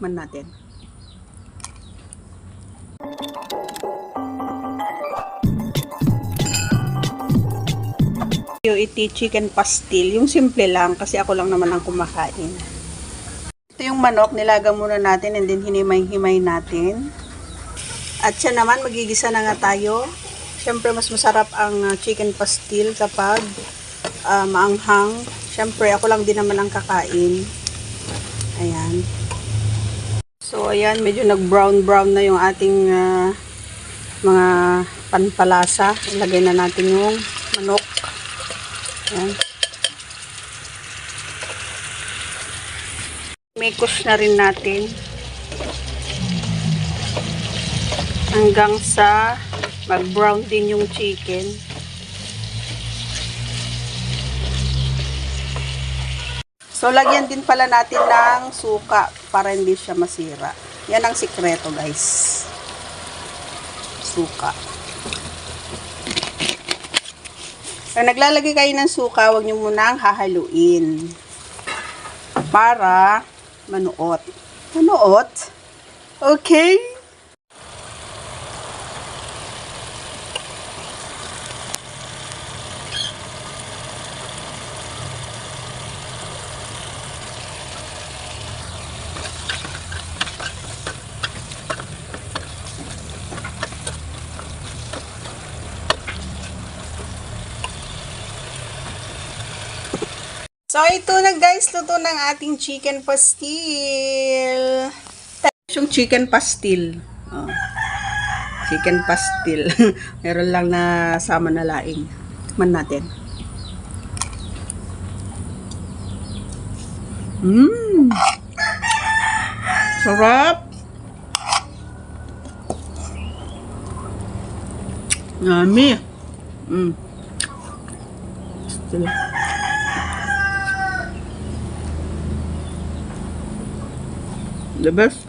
Tikman natin. Yung iti chicken pastil. Yung simple lang kasi ako lang naman ang kumakain. Ito yung manok. Nilaga muna natin and then hinimay-himay natin. At siya naman, magigisa na nga tayo. Siyempre, mas masarap ang chicken pastil kapag maanghang. Siyempre, ako lang din naman ang kakain. Ayan. So, ayan, medyo nag-brown-brown na yung ating mga panpalasa. Ilagay na natin yung manok. Ayan. Mikos na rin natin. Hanggang sa mag-brown din yung chicken. So, lagyan din pala natin ng suka para hindi siya masira. Yan ang sikreto, guys. Suka. Pag naglalagay kayo ng suka, huwag nyo munang hahaluin. Para manuot. Manuot? Okay? So, ito na guys, luto ng ating chicken pastil. Yung chicken pastil. Oh. Chicken pastil. Meron lang na sama na laing. Tikman natin. Sarap. Yummy. Sila. The best.